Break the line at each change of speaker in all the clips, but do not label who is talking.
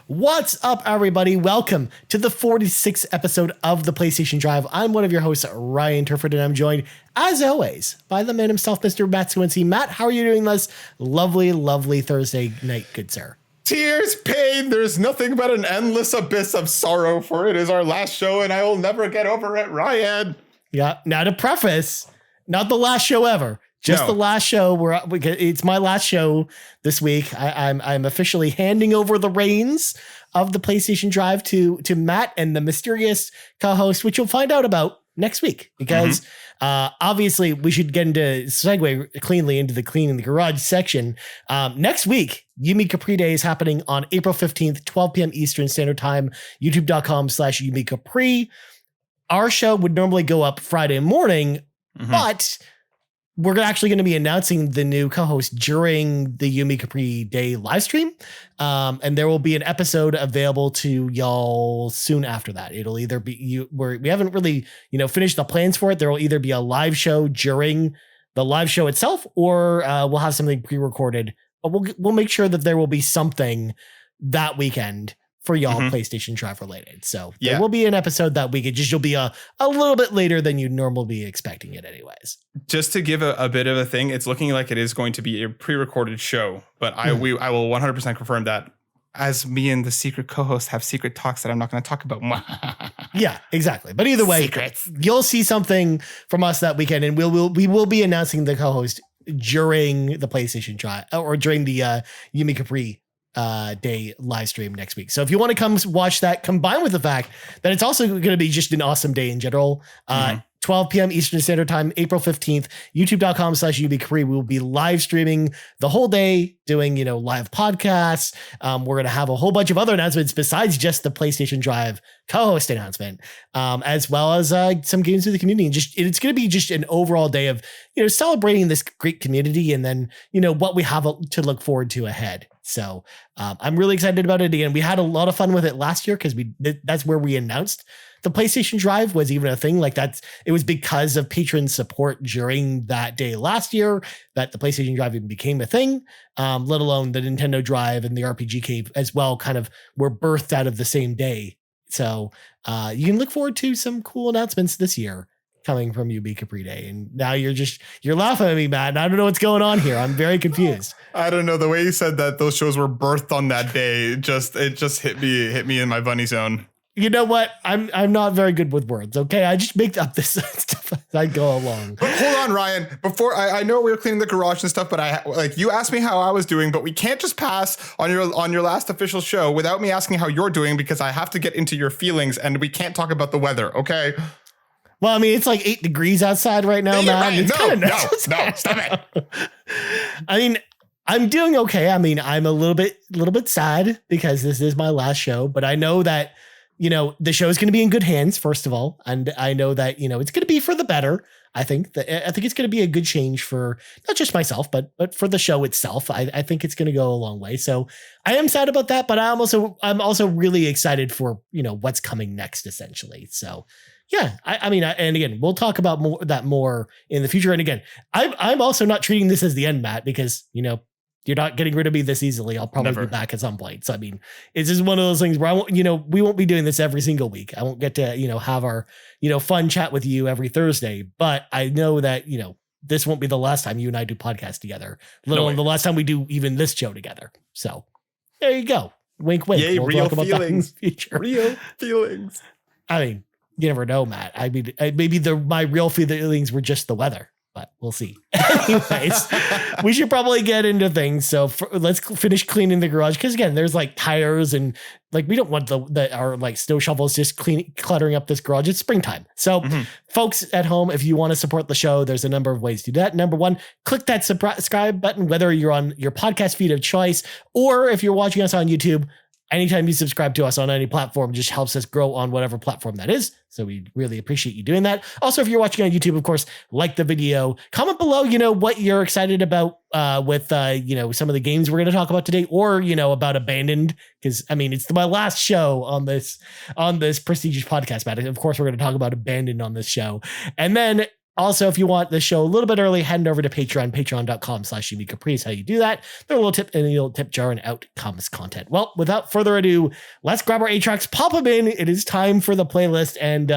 What's up, everybody? Welcome to the 46th episode of the PlayStation Drive. I'm one of your hosts, Ryan Turford, and I'm joined, as always, by the man himself, Mr. Matt Swincy. Matt, how are you doing this lovely Thursday night, good sir?
Tears, pain, there's nothing but an endless abyss of sorrow, for it is our last show, and I will never get over it, Ryan.
Yeah, now to preface, not the last show ever. Just the last show where it's my last show this week. I'm officially handing over the reins of the PlayStation Drive to Matt and the mysterious co-host, which you'll find out about next week. Because obviously we should get into segue cleanly into the cleaning the garage section. Next week, Yumi Capri Day is happening on April 15th, 12 p.m. Eastern Standard Time, youtube.com/Yumi Capri. Our show would normally go up Friday morning, but we're actually going to be announcing the new co-host during the Yumi Capri Day live stream. And there will be an episode available to y'all soon after that. It'll either be we haven't really, finished the plans for it. There will either be a live show during the live show itself, or we'll have something pre-recorded. But we'll make sure that there will be something that weekend for y'all PlayStation Drive related. So there will be an episode that week. You'll be a little bit later than you'd normally be expecting it anyways.
Just to give a bit of a thing, it's looking like it is going to be a pre-recorded show, but I will 100% confirm that, as me and the secret co-host have secret talks that I'm not going to talk about.
Yeah, exactly. But either way, secrets. You'll see something from us that weekend, and we will be announcing the co-host during the PlayStation Drive or during the Yumi Capri Day live stream next week. So if you want to come watch that, combined with the fact that it's also going to be just an awesome day in general, 12 p.m. Eastern Standard Time, April 15th, youtube.com/Yumi Capri. We will be live streaming the whole day, doing, live podcasts. We're going to have a whole bunch of other announcements besides just the PlayStation Drive co-host announcement, as well as some games through the community. And it's going to be just an overall day of, celebrating this great community, and then, what we have to look forward to ahead. So I'm really excited about it. Again, we had a lot of fun with it last year because that's where we announced the PlayStation Drive was even a thing. It was because of patron support during that day last year that the PlayStation Drive even became a thing, let alone the Nintendo Drive and the RPG Cave as well kind of were birthed out of the same day. So you can look forward to some cool announcements this year coming from Yumi Capri Day. And now you're laughing at me, Matt, and I don't know what's going on here. I'm very confused.
I don't know. The way you said that those shows were birthed on that day, it just hit me in my bunny zone.
You know what? I'm not very good with words. Okay, I just make up this stuff as I go along.
But hold on, Ryan. Before I know we were cleaning the garage and stuff, but you asked me how I was doing, but we can't just pass on your last official show without me asking how you're doing, because I have to get into your feelings, and we can't talk about the weather. Okay.
Well, I mean, it's like 8 degrees outside right now, man.
No, stop it.
I mean, I'm doing okay. I mean, I'm a little bit sad because this is my last show, but I know that, the show is going to be in good hands, first of all. And I know that, it's going to be for the better. I think it's going to be a good change for not just myself, but for the show itself. I think it's going to go a long way. So I am sad about that, but I'm also really excited for, what's coming next, essentially. So yeah, I mean, and again, we'll talk about more in the future. And again, I'm also not treating this as the end, Matt, because, you're not getting rid of me this easily. I'll probably be back at some point. So, I mean, it's just one of those things where we won't be doing this every single week. I won't get to, have our, fun chat with you every Thursday, but I know that, this won't be the last time you and I do podcasts together, let alone the last time we do even this show together. So there you go. Wink, wink.
Yay,
we'll
real
talk about
feelings.
That in the future.
Real feelings.
I mean, you never know, Matt. I mean, maybe my real feelings were just the weather, but we'll see. Anyways, we should probably get into things. So let's finish cleaning the garage. Cause again, there's like tires and we don't want our snow shovels just cluttering up this garage. It's springtime. So folks at home, if you want to support the show, there's a number of ways to do that. Number one, click that subscribe button, whether you're on your podcast feed of choice, or if you're watching us on YouTube. Anytime you subscribe to us on any platform just helps us grow on whatever platform that is. So we really appreciate you doing that. Also, if you're watching on YouTube, of course, like the video, comment below, what you're excited about with, some of the games we're going to talk about today, or, about Abandoned. Because, I mean, it's my last show on this prestigious podcast, Matt. Of course, we're going to talk about Abandoned on this show. And then Also, if you want the show a little bit early, head over to Patreon, patreon.com/YumiCapri is how you do that. There's a little tip and a little tip jar, and out comes content. Well, without further ado, let's grab our 8 tracks, pop them in. It is time for the playlist. And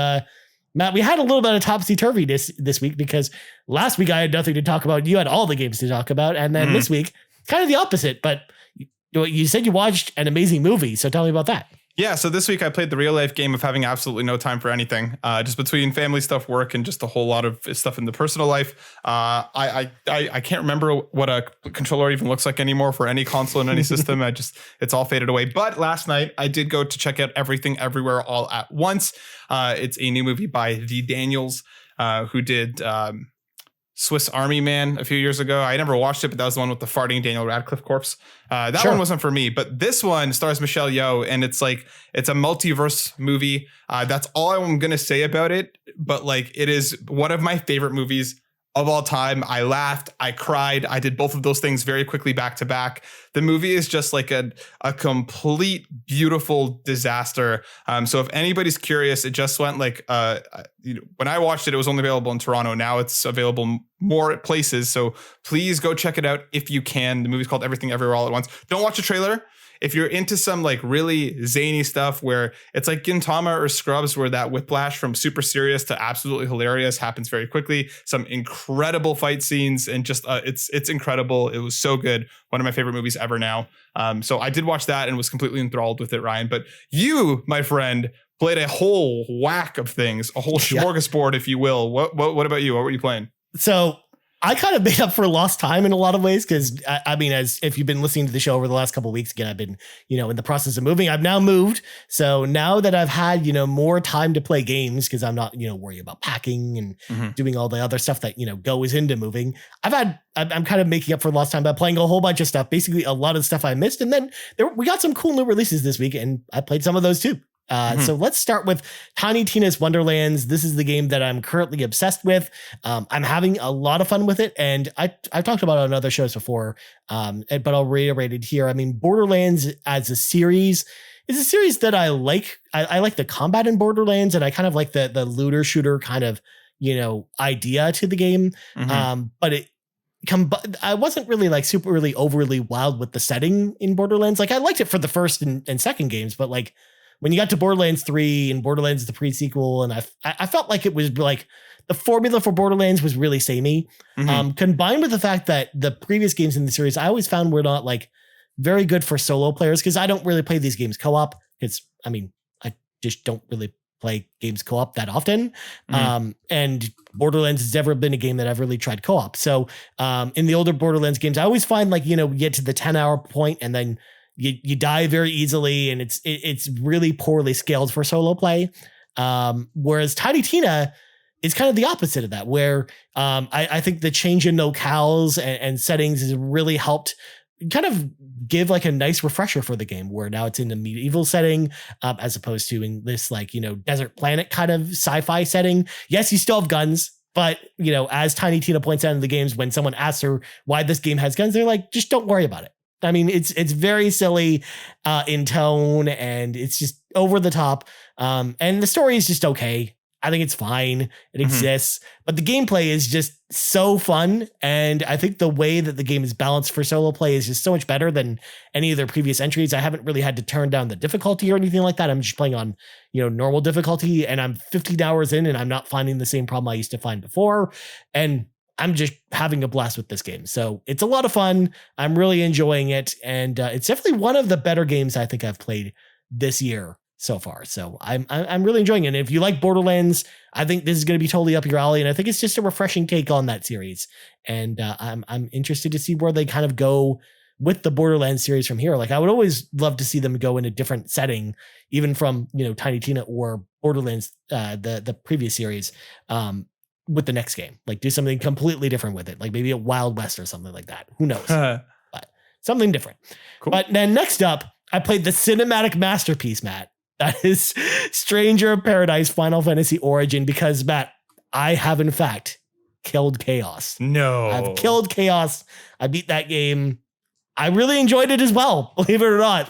Matt, we had a little bit of topsy-turvy this week because last week I had nothing to talk about. You had all the games to talk about. And then this week, kind of the opposite. But you said you watched an amazing movie. So tell me about that.
Yeah, so this week I played the real life game of having absolutely no time for anything, just between family stuff, work, and just a whole lot of stuff in the personal life. I can't remember what a controller even looks like anymore for any console in any system. It's all faded away. But last night I did go to check out Everything Everywhere All at Once. It's a new movie by the Daniels, who did Swiss Army Man a few years ago. I never watched it, but that was the one with the farting Daniel Radcliffe corpse. That one wasn't for me, but this one stars Michelle Yeoh, and it's a multiverse movie. That's all I'm going to say about it. But it is one of my favorite movies of all time. I laughed, I cried. I did both of those things very quickly back to back. The movie is just a complete beautiful disaster. So if anybody's curious, it just went when I watched it, it was only available in Toronto. Now it's available more places. So please go check it out if you can. The movie's called Everything Everywhere All at Once. Don't watch a trailer. If you're into some really zany stuff where it's like Gintama or Scrubs, where that whiplash from super serious to absolutely hilarious happens very quickly, some incredible fight scenes, and just it's incredible. It was so good. One of my favorite movies ever now. So I did watch that and was completely enthralled with it, Ryan. But you, my friend, played a whole whack of things, a whole smorgasbord, if you will. What about you? What were you playing?
So I kind of made up for lost time in a lot of ways because as if you've been listening to the show over the last couple of weeks, again, I've been, in the process of moving. I've now moved. So now that I've had, more time to play games because I'm not, worrying about packing and doing all the other stuff that, goes into moving. I'm kind of making up for lost time by playing a whole bunch of stuff, basically a lot of stuff I missed. And then we got some cool new releases this week and I played some of those too. So let's start with Tiny Tina's Wonderlands. This is the game that I'm currently obsessed with. I'm having a lot of fun with it. And I've talked about it on other shows before, but I'll reiterate it here. I mean, Borderlands as a series is a series that I like. I like the combat in Borderlands, and I kind of like the looter shooter kind of, idea to the game. But I wasn't really super really overly wild with the setting in Borderlands. I liked it for the first and second games, but when you got to Borderlands 3 and Borderlands the pre-sequel, and I felt like it was the formula for Borderlands was really samey. Combined with the fact that the previous games in the series I always found were not very good for solo players because I don't really play these games co-op. I just don't really play games co-op that often. And Borderlands has never been a game that I've really tried co-op. So in the older Borderlands games, I always find you get to the 10-hour point and then you die very easily, and it's really poorly scaled for solo play. Whereas Tiny Tina is kind of the opposite of that, where I think the change in locales and settings has really helped kind of give a nice refresher for the game, where now it's in a medieval setting as opposed to in this desert planet kind of sci-fi setting. Yes, you still have guns. But, as Tiny Tina points out in the games, when someone asks her why this game has guns, they're just don't worry about it. I mean, it's very silly in tone, and it's just over the top. And the story is just okay. I think it's fine. It exists, but the gameplay is just so fun. And I think the way that the game is balanced for solo play is just so much better than any of their previous entries. I haven't really had to turn down the difficulty or anything like that. I'm just playing on, normal difficulty, and I'm 15 hours in and I'm not finding the same problem I used to find before. And I'm just having a blast with this game. So it's a lot of fun. I'm really enjoying it. And it's definitely one of the better games I think I've played this year so far. So I'm really enjoying it. And if you like Borderlands, I think this is going to be totally up your alley. And I think it's just a refreshing take on that series. And I'm interested to see where they kind of go with the Borderlands series from here. I would always love to see them go in a different setting, even from, Tiny Tina or Borderlands, the previous series, with the next game. Do something completely different with it. Maybe a Wild West or something like that. Who knows? But something different. Cool. But then next up, I played the cinematic masterpiece, Matt. That is Stranger of Paradise Final Fantasy Origin, because, Matt, I have in fact killed Chaos.
No.
I've killed Chaos. I beat that game. I really enjoyed it as well, believe it or not.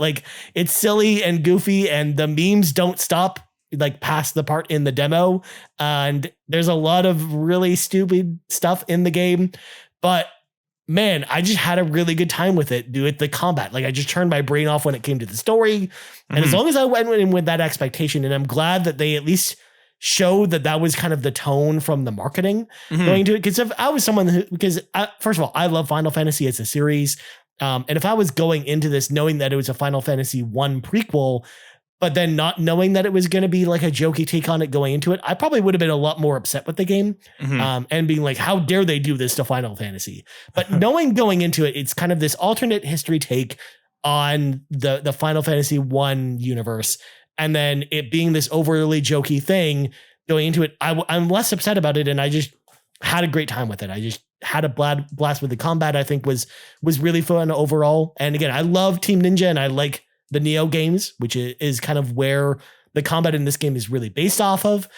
It's silly and goofy, and the memes don't stop. like past the part in the demo, and there's a lot of really stupid stuff in the game, but man, I just had a really good time with it. With the combat, like I just turned my brain off when it came to the story, and as long as I went in with that expectation, and I'm glad that they at least showed that was kind of the tone from the marketing going to it. Because if I was someone who, first of all, I love Final Fantasy as a series, and if I was going into this knowing that it was a Final Fantasy 1 prequel, but then not knowing that it was going to be like a jokey take on it going into it, I probably would have been a lot more upset with the game, and being like, how dare they do this to Final Fantasy? But knowing going into it, it's kind of this alternate history take on the Final Fantasy 1 universe. And then it being this overly jokey thing going into it, I'm less upset about it. And I just had a great time with it. I just had a blast with the combat. I think was really fun overall. And again, I love Team Ninja and I like the Neo games, which is kind of where the combat in this game is really based off of.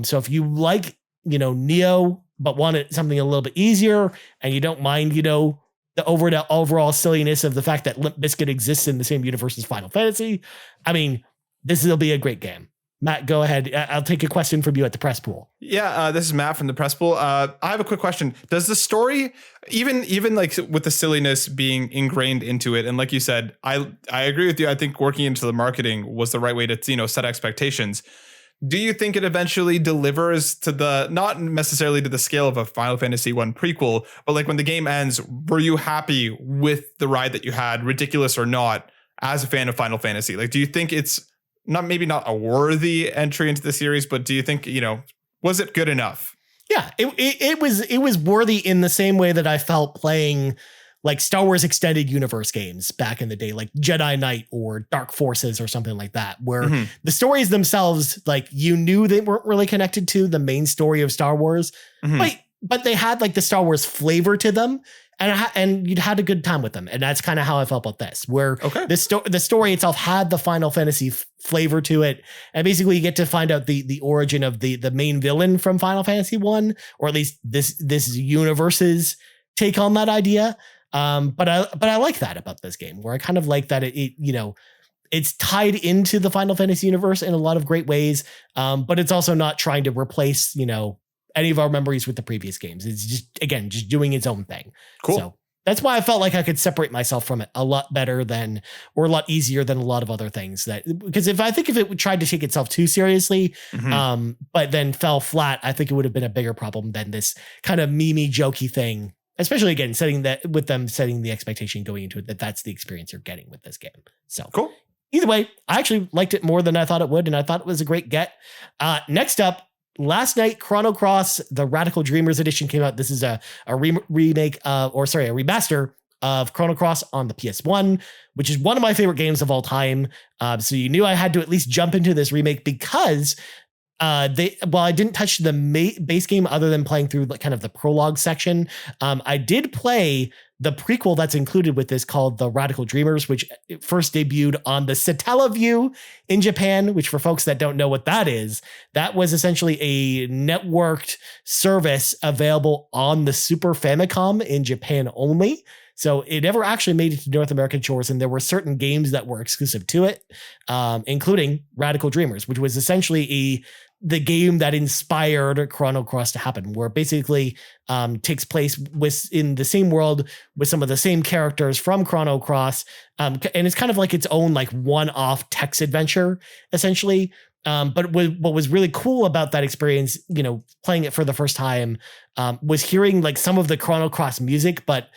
So if you like, Neo, but want something a little bit easier and you don't mind, the overall silliness of the fact that Limp Bizkit exists in the same universe as Final Fantasy, I mean, this will be a great game. Matt, go ahead. I'll take a question from you at the press pool.
Yeah, this is Matt from the press pool. I have a quick question. Does the story, even like with the silliness being ingrained into it, and like you said, I agree with you. I think working into the marketing was the right way to set expectations. Do you think it eventually delivers to not necessarily to the scale of a Final Fantasy 1 prequel, but like when the game ends, were you happy with the ride that you had, ridiculous or not, as a fan of Final Fantasy? Like, do you think it's maybe not a worthy entry into the series, but do you think, was it good enough?
Yeah, it was worthy in the same way that I felt playing like Star Wars Extended Universe games back in the day, like Jedi Knight or Dark Forces or something like that, where the stories themselves, like you knew they weren't really connected to the main story of Star Wars, but they had like the Star Wars flavor to them. And you'd had a good time with them. And that's kind of how I felt about this, where the story itself had the Final Fantasy flavor to it. And basically you get to find out the origin of the main villain from Final Fantasy 1, or at least this universe's take on that idea. But I like that about this game, where I kind of like that it's tied into the Final Fantasy universe in a lot of great ways. But it's also not trying to replace, any of our memories with the previous games. It's just doing its own thing.
Cool.
So that's why I felt like I could separate myself from it a lot better or a lot easier than a lot of other things because if it tried to take itself too seriously, but then fell flat, I think it would have been a bigger problem than this kind of memey jokey thing, especially again, setting the expectation going into it, that's the experience you're getting with this game. So
cool.
Either way, I actually liked it more than I thought it would. And I thought it was a great get. Next up, last night, Chrono Cross, the Radical Dreamers edition came out. This is a remaster of Chrono Cross on the PS1, which is one of my favorite games of all time. So you knew I had to at least jump into this remake because I didn't touch the base game other than playing through kind of the prologue section. I did play the prequel that's included with this called The Radical Dreamers, which first debuted on the Satellaview in Japan, which for folks that don't know what that is, that was essentially a networked service available on the Super Famicom in Japan only. So it never actually made it to North American shores, and there were certain games that were exclusive to it, including Radical Dreamers, which was essentially the game that inspired Chrono Cross to happen, where it basically takes place in the same world with some of the same characters from Chrono Cross. And it's kind of like its own like one-off text adventure, essentially. But what was really cool about that experience, playing it for the first time, was hearing like some of the Chrono Cross music, but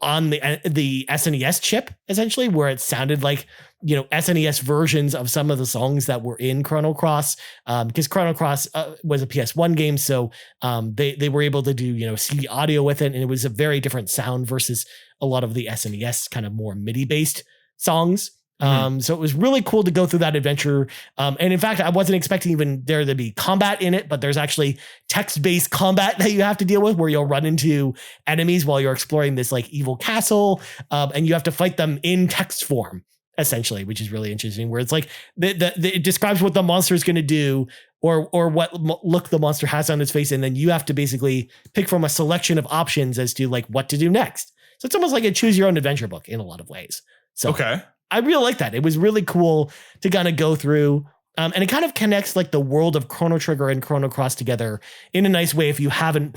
on the SNES chip, essentially, where it sounded like SNES versions of some of the songs that were in Chrono Cross, because Chrono Cross was a PS1 game, so they were able to do CD audio with it, and it was a very different sound versus a lot of the SNES kind of more MIDI based songs. So it was really cool to go through that adventure. And in fact, I wasn't expecting even there to be combat in it, but there's actually text-based combat that you have to deal with, where you'll run into enemies while you're exploring this like evil castle. And you have to fight them in text form, essentially, which is really interesting, where it's like it describes what the monster is going to do or what look the monster has on its face. And then you have to basically pick from a selection of options as to like what to do next. So it's almost like a choose your own adventure book in a lot of ways. So
okay.
I really like that. It was really cool to kind of go through And it kind of connects like the world of Chrono Trigger and Chrono Cross together in a nice way if you haven't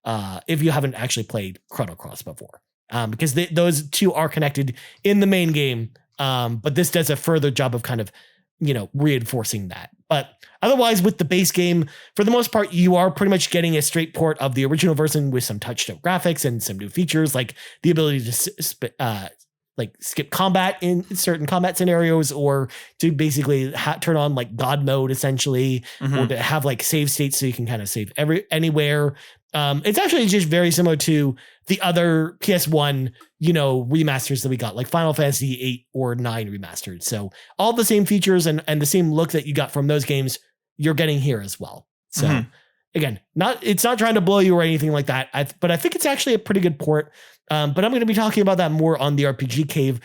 actually played Chrono Cross before. Because those two are connected in the main game. But this does a further job of kind of, reinforcing that. But otherwise, with the base game, for the most part, you are pretty much getting a straight port of the original version with some touched up graphics and some new features, like the ability to skip combat in certain combat scenarios, or to basically turn on like God mode essentially, or to have like save states so you can kind of save anywhere. It's actually just very similar to the other PS1, remasters that we got, like Final Fantasy 8 or 9 remastered. So all the same features and the same look that you got from those games, you're getting here as well. So again, it's not trying to blow you or anything like that. But I think it's actually a pretty good port. But I'm going to be talking about that more on the RPG Cave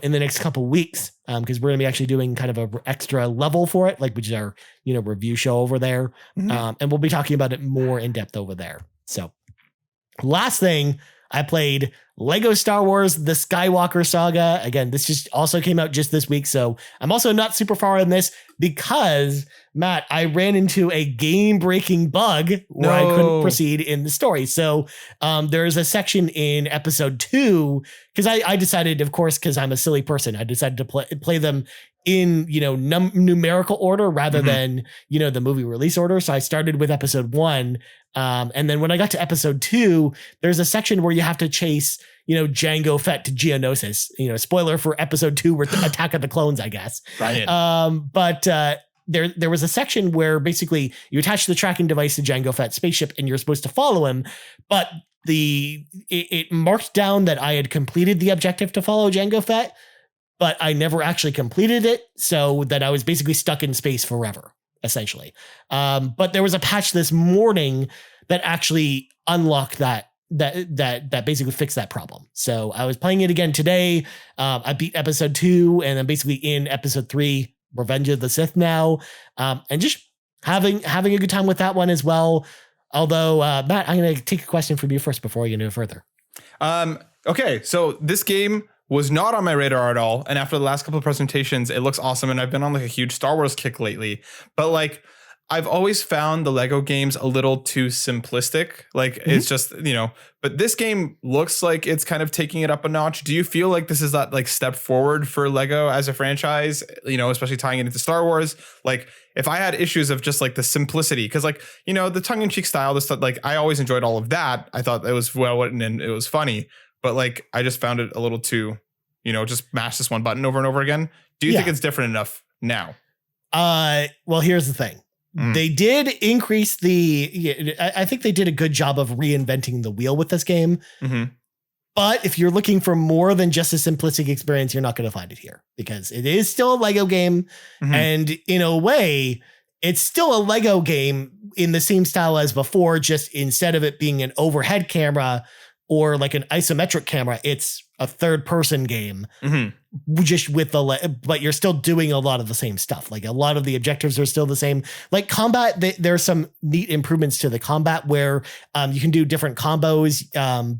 in the next couple weeks, because we're going to be actually doing kind of an extra level for it, which is our review show over there, and we'll be talking about it more in depth over there. So, last thing, I played Lego Star Wars: The Skywalker Saga. Again, this just also came out just this week, so I'm also not super far in this because, Matt, I ran into a game-breaking bug where I couldn't proceed in the story. So there's a section in episode 2, because I decided, of course, because I'm a silly person, I decided to play them in numerical order rather than the movie release order. So I started with episode 1, and then when I got to episode 2, there's a section where you have to chase Jango Fett to Geonosis. Spoiler for episode 2, where Attack of the Clones, I guess.
Right.
But there was a section where basically you attach the tracking device to Jango Fett's spaceship and you're supposed to follow him, but it marked down that I had completed the objective to follow Jango Fett, but I never actually completed it, so that I was basically stuck in space forever, essentially. But there was a patch this morning that actually unlocked that basically fixed that problem. So I was playing it again today. I beat episode 2, and I'm basically in episode 3, Revenge of the Sith now, and just having a good time with that one as well. Although, Matt, I'm going to take a question from you first before we get no further.
Okay, so this game was not on my radar at all, and after the last couple of presentations, it looks awesome, and I've been on like a huge Star Wars kick lately. But like, I've always found the Lego games a little too simplistic. Like it's just, but this game looks like it's kind of taking it up a notch. Do you feel like this is that like step forward for Lego as a franchise, especially tying it into Star Wars? Like if I had issues of just like the simplicity, because like, the tongue in cheek style, this stuff, like I always enjoyed all of that. I thought it was well written and it was funny, but like, I just found it a little too, just mash this one button over and over again. Do you think it's different enough now?
Well, here's the thing. They did increase I think they did a good job of reinventing the wheel with this game. But if you're looking for more than just a simplistic experience, you're not going to find it here, because it is still a Lego game. And in a way, it's still a Lego game in the same style as before, just instead of it being an overhead camera or like an isometric camera, it's a third person game, just with but you're still doing a lot of the same stuff. Like a lot of the objectives are still the same. Like combat, there's some neat improvements to the combat where you can do different combos,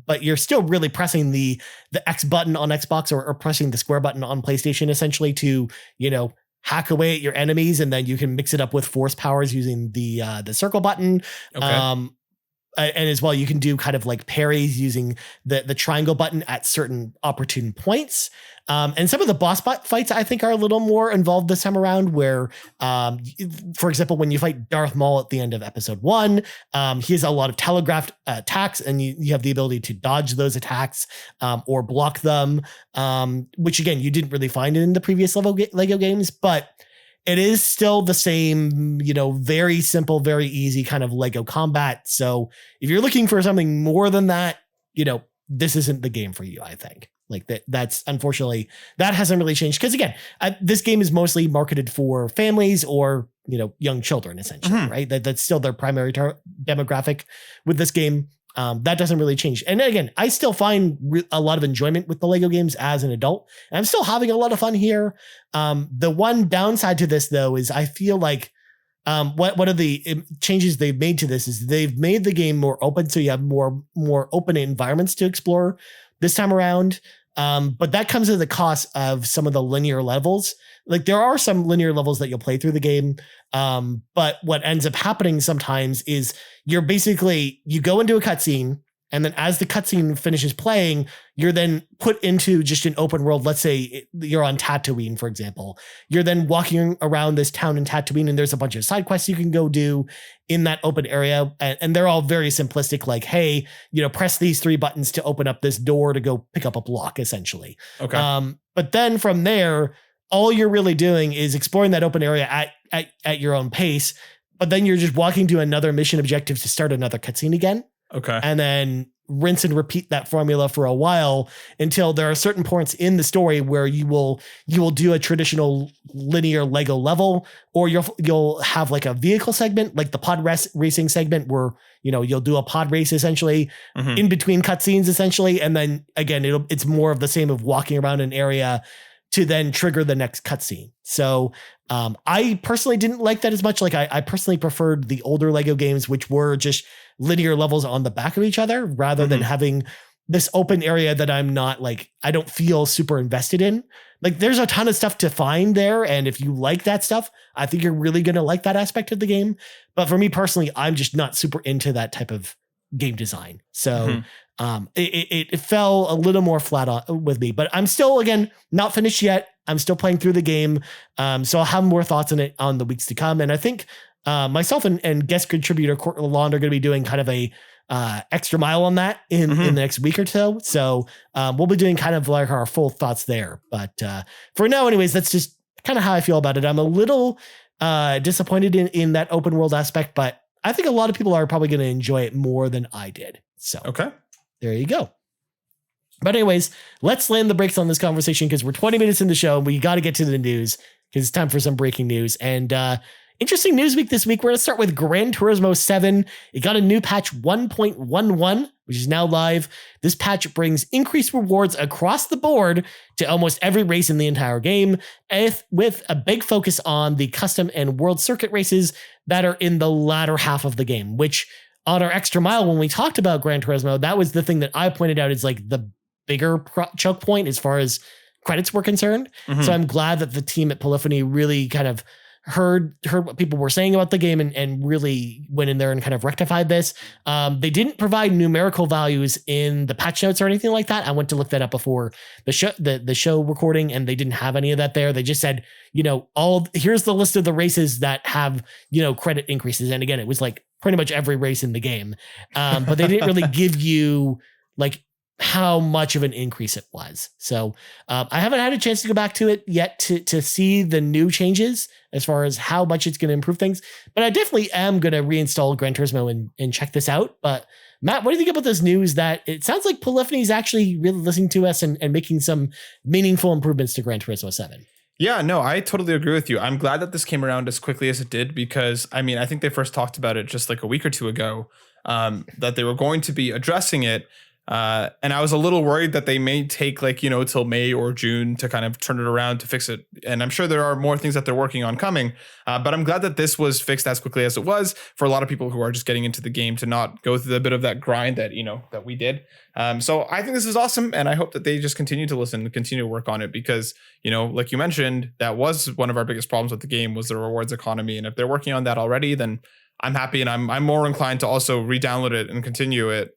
but you're still really pressing the X button on Xbox or pressing the square button on PlayStation, essentially to, hack away at your enemies. And then you can mix it up with force powers using the circle button. Okay. And as well, you can do kind of like parries using the triangle button at certain opportune points. And some of the boss fights, I think, are a little more involved this time around, where, for example, when you fight Darth Maul at the end of episode 1, he has a lot of telegraphed attacks, and you have the ability to dodge those attacks or block them, which, again, you didn't really find in the previous Lego games, but it is still the same, very simple, very easy kind of Lego combat. So if you're looking for something more than that, this isn't the game for you, I think. Like that's unfortunately, that hasn't really changed. Because again, this game is mostly marketed for families or, young children, essentially, right? That's still their primary demographic with this game. That doesn't really change. And again, I still find a lot of enjoyment with the Lego games as an adult. And I'm still having a lot of fun here. The one downside to this, though, is I feel like one of the changes they've made to this is they've made the game more open. So you have more open environments to explore this time around. But that comes at the cost of some of the linear levels. Like there are some linear levels that you'll play through the game. But what ends up happening sometimes is you go into a cutscene, and then as the cutscene finishes playing, you're then put into just an open world. Let's say you're on Tatooine, for example. You're then walking around this town in Tatooine, and there's a bunch of side quests you can go do in that open area. And they're all very simplistic, like, hey, press these 3 buttons to open up this door to go pick up a block, essentially.
Okay.
But then from there, all you're really doing is exploring that open area at your own pace. But then you're just walking to another mission objective to start another cutscene again.
Okay.
And then rinse and repeat that formula for a while until there are certain points in the story where you will do a traditional linear Lego level, or you'll have like a vehicle segment, like the pod racing segment, where you'll do a pod race essentially in between cutscenes essentially, and then again it's more of the same of walking around an area to then trigger the next cutscene. So I personally didn't like that as much. Like I personally preferred the older Lego games, which were just linear levels on the back of each other, rather than having this open area that I don't feel super invested in. Like there's a ton of stuff to find there. And if you like that stuff, I think you're really going to like that aspect of the game. But for me personally, I'm just not super into that type of game design. So it fell a little more flat with me, but I'm still, again, not finished yet. I'm still playing through the game. So I'll have more thoughts on it on the weeks to come. And I think myself and guest contributor Courtney Lawn are going to be doing kind of a extra mile on that in the next week or so. So we'll be doing kind of like our full thoughts there. But for now, anyways, that's just kind of how I feel about it. I'm a little disappointed in that open world aspect, but I think a lot of people are probably going to enjoy it more than I did. So
okay,
there you go. But anyways, let's land the brakes on this conversation because we're 20 minutes in the show and we got to get to the news because it's time for some breaking news. And interesting news week this week. We're going to start with Gran Turismo 7. It got a new patch 1.11, which is now live. This patch brings increased rewards across the board to almost every race in the entire game, with a big focus on the custom and world circuit races that are in the latter half of the game, which on our extra mile, when we talked about Gran Turismo, that was the thing that I pointed out is like the bigger choke point as far as credits were concerned. So I'm glad that the team at Polyphony really kind of heard what people were saying about the game and really went in there and kind of rectified this. They didn't provide numerical values in the patch notes or anything like that. I went to look that up before the show recording, and they didn't have any of that there. They just said, here's the list of the races that have, credit increases. And again, it was like pretty much every race in the game. But they didn't really give you like how much of an increase it was. So I haven't had a chance to go back to it yet to see the new changes as far as how much it's going to improve things. But I definitely am going to reinstall Gran Turismo and check this out. But Matt, what do you think about this news that it sounds like Polyphony is actually really listening to us and making some meaningful improvements to Gran Turismo 7?
Yeah, no, I totally agree with you. I'm glad that this came around as quickly as it did because, I mean, I think they first talked about it just like a week or two ago, that they were going to be addressing it. And I was a little worried that they may take till May or June to kind of turn it around to fix it. And I'm sure there are more things that they're working on coming. But I'm glad that this was fixed as quickly as it was for a lot of people who are just getting into the game to not go through the bit of that grind that, that we did. So I think this is awesome. And I hope that they just continue to listen and continue to work on it because, like you mentioned, that was one of our biggest problems with the game was the rewards economy. And if they're working on that already, then I'm happy. And I'm more inclined to also re-download it and continue it.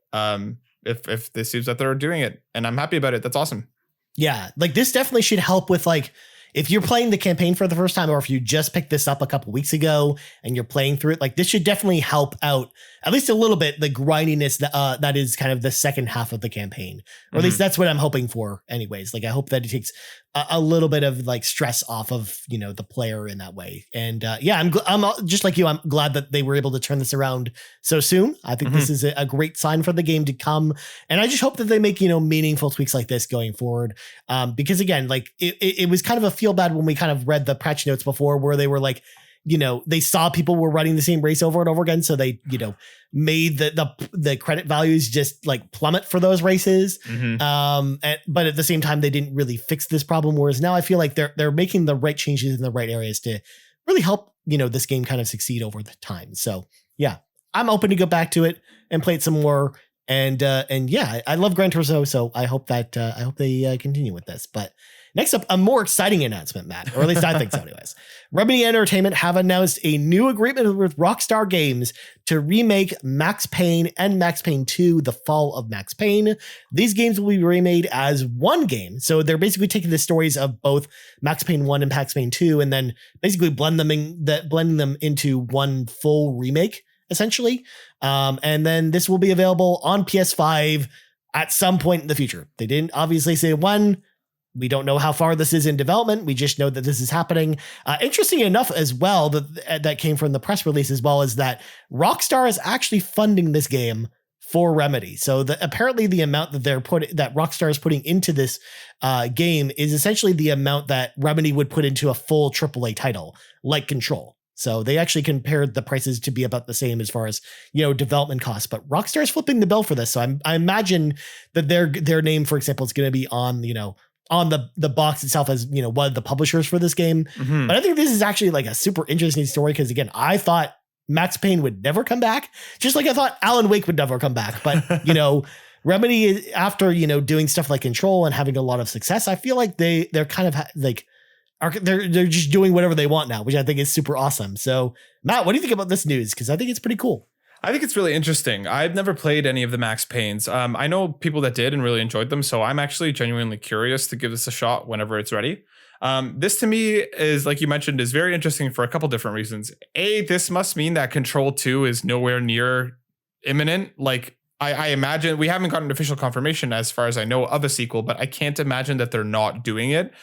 If this seems that they're doing it, and I'm happy about it. That's awesome.
Yeah, like this definitely should help with like if you're playing the campaign for the first time, or if you just picked this up a couple weeks ago and you're playing through it, like this should definitely help out at least a little bit the grindiness that is kind of the second half of the campaign, or at least that's what I'm hoping for. Anyways, like I hope that it takes a little bit of like stress off of the player in that way. And yeah, I'm just like you. I'm glad that they were able to turn this around so soon. I think this is a great sign for the game to come, and I just hope that they make meaningful tweaks like this going forward. Because again, like it was kind of a feel bad when we kind of read the patch notes before, where they were like, they saw people were running the same race over and over again. So they, made the credit values just like plummet for those races. But at the same time, they didn't really fix this problem. Whereas now I feel like they're making the right changes in the right areas to really help, this game kind of succeed over the time. So yeah, I'm open to go back to it and play it some more And yeah, I love Gran Turismo, so I hope that I hope they continue with this. But next up, a more exciting announcement, Matt, or at least I think so anyways. Remedy Entertainment have announced a new agreement with Rockstar Games to remake Max Payne and Max Payne 2, The Fall of Max Payne. These games will be remade as one game. So they're basically taking the stories of both Max Payne 1 and Max Payne 2 and then basically blending them into one full remake, essentially. And then this will be available on PS5 at some point in the future. They didn't obviously say when. We don't know how far this is in development. We just know that this is happening. Interesting enough as well, that came from the press release as well, is that Rockstar is actually funding this game for Remedy. So apparently the amount that that Rockstar is putting into this game is essentially the amount that Remedy would put into a full AAA title, like Control. So they actually compared the prices to be about the same as far as, development costs. But Rockstar is flipping the bill for this. So I imagine that their name, for example, is going to be on, on the box itself as, one of the publishers for this game. Mm-hmm. But I think this is actually like a super interesting story because, again, I thought Max Payne would never come back, just like I thought Alan Wake would never come back. But, Remedy, after, doing stuff like Control and having a lot of success, I feel like they're kind of they're just doing whatever they want now, which I think is super awesome. So, Matt, what do you think about this news? Because I think it's pretty cool.
I think it's really interesting. I've never played any of the Max Paynes. I know people that did and really enjoyed them, so I'm actually genuinely curious to give this a shot whenever it's ready. This to me is, like you mentioned, is very interesting for a couple different reasons. A, this must mean that Control 2 is nowhere near imminent. Like, I imagine, we haven't gotten official confirmation as far as I know of a sequel, but I can't imagine that they're not doing it.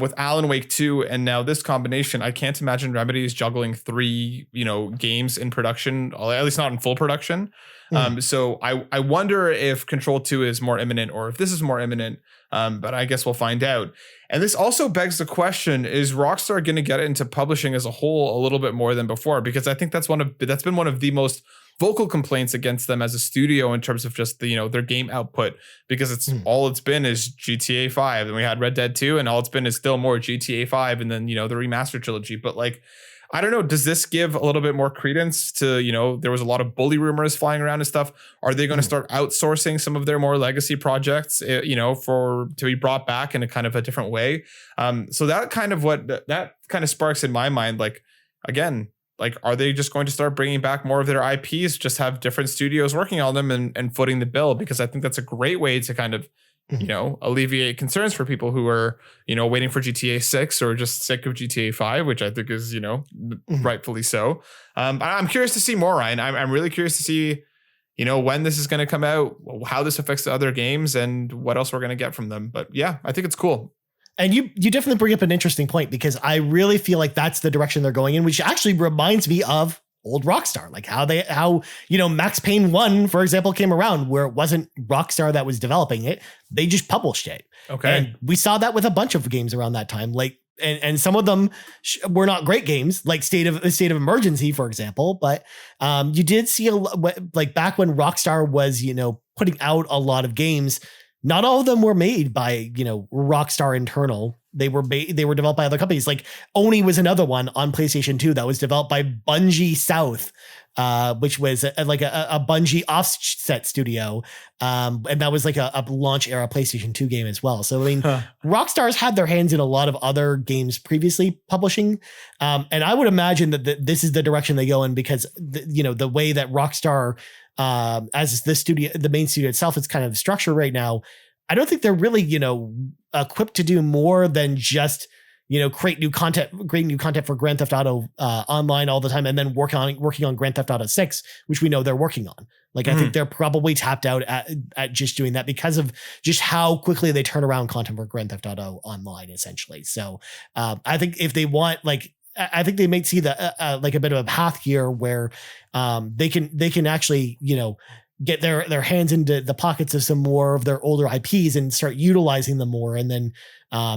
With Alan Wake 2 and now this combination, I can't imagine Remedy is juggling 3, games in production, at least not in full production. So I wonder if Control 2 is more imminent or if this is more imminent, but I guess we'll find out. And this also begs the question, is Rockstar going to get into publishing as a whole a little bit more than before? Because I think that's been one of the most vocal complaints against them as a studio in terms of just the, their game output, because it's all it's been is GTA 5 and we had Red Dead 2 and all it's been is still more GTA 5 and then, the remaster trilogy. But like, I don't know, does this give a little bit more credence to, there was a lot of bully rumors flying around and stuff. Are they going to start outsourcing some of their more legacy projects, to be brought back in a kind of a different way? So that kind of sparks in my mind, like, again, like, are they just going to start bringing back more of their IPs, just have different studios working on them and footing the bill? Because I think that's a great way to kind of, alleviate concerns for people who are, waiting for GTA 6 or just sick of GTA 5, which I think is, rightfully so. I'm curious to see more, Ryan. I'm really curious to see, when this is going to come out, how this affects the other games and what else we're going to get from them. But yeah, I think it's cool.
And you definitely bring up an interesting point, because I really feel like that's the direction they're going in, which actually reminds me of old Rockstar, like how Max Payne 1, for example, came around where it wasn't Rockstar that was developing it. They just published it. Okay. And we saw that with a bunch of games around that time. Like, and some of them were not great games, like State of Emergency, for example. But you did see like back when Rockstar was, putting out a lot of games, not all of them were made by, Rockstar internal. They were developed by other companies. Like Oni was another one on PlayStation 2 that was developed by Bungie South, which was a Bungie offset studio. And that was like a launch era PlayStation 2 game as well. So, I mean, Rockstar's had their hands in a lot of other games previously publishing. And I would imagine that this is the direction they go in, because, the way that Rockstar, as the main studio itself is kind of structured right now, I don't think they're really, equipped to do more than just, create new content for Grand Theft Auto online all the time, and then working on Grand Theft Auto 6, which we know they're working on. Like, I think they're probably tapped out at just doing that because of just how quickly they turn around content for Grand Theft Auto online, essentially. So I think if they want, like, I think they might see like a bit of a path here where they can actually, get their hands into the pockets of some more of their older IPs and start utilizing them more. And then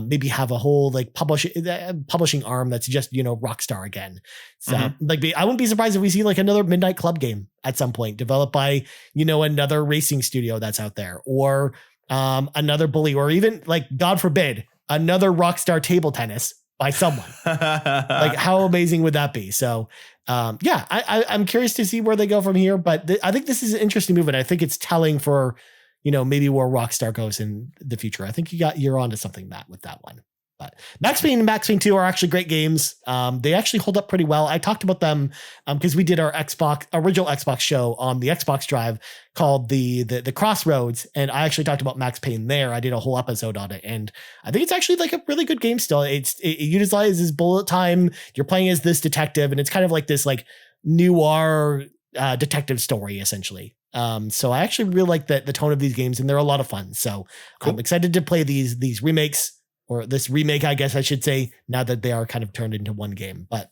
maybe have a whole like publishing arm that's just, Rockstar again. So like, I wouldn't be surprised if we see like another Midnight Club game at some point developed by, another racing studio that's out there, or another Bully, or even, like, God forbid, another Rockstar table tennis by someone. Like, how amazing would that be? So, I'm curious to see where they go from here. But I think this is an interesting move, and I think it's telling for, maybe where Rockstar goes in the future. I think you're onto something, Matt, with that one. But Max Payne and Max Payne 2 are actually great games. They actually hold up pretty well. I talked about them because we did our original Xbox show on the Xbox Drive called the Crossroads, and I actually talked about Max Payne there. I did a whole episode on it, and I think it's actually like a really good game still. It utilizes bullet time. You're playing as this detective, and it's kind of like this like noir detective story essentially. So I actually really like the tone of these games, and they're a lot of fun. So cool. I'm excited to play these remakes. Or this remake, I guess I should say, now that they are kind of turned into one game. But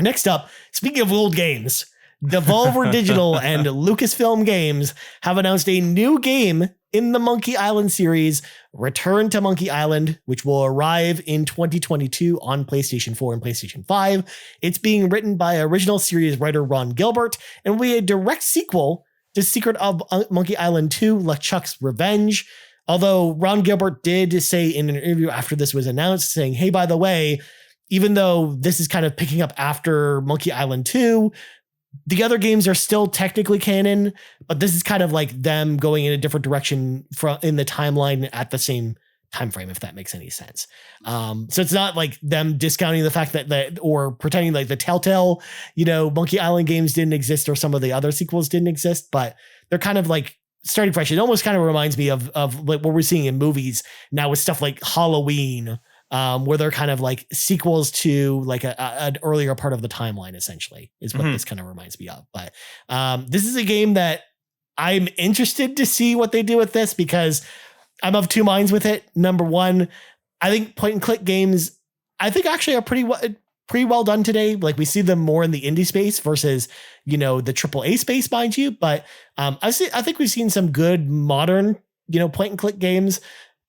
next up, speaking of old games, Devolver Digital and Lucasfilm Games have announced a new game in the Monkey Island series, Return to Monkey Island, which will arrive in 2022 on PlayStation 4 and PlayStation 5. It's being written by original series writer Ron Gilbert and will be a direct sequel to Secret of Monkey Island 2, LeChuck's Revenge. Although Ron Gilbert did say in an interview after this was announced, saying, hey, by the way, even though this is kind of picking up after Monkey Island 2, the other games are still technically canon, but this is kind of like them going in a different direction in the timeline at the same time frame, if that makes any sense. So it's not like them discounting the fact that or pretending like the Telltale, Monkey Island games didn't exist or some of the other sequels didn't exist, but they're kind of like starting fresh. It almost kind of reminds me of like what we're seeing in movies now with stuff like Halloween, where they're kind of like sequels to like an earlier part of the timeline, essentially, is what this kind of reminds me of. But this is a game that I'm interested to see what they do with this, because I'm of two minds with it. Number one, I think point and click games, I think actually are pretty well done today. Like we see them more in the indie space versus, the AAA space, mind you. But I think we've seen some good modern, point and click games.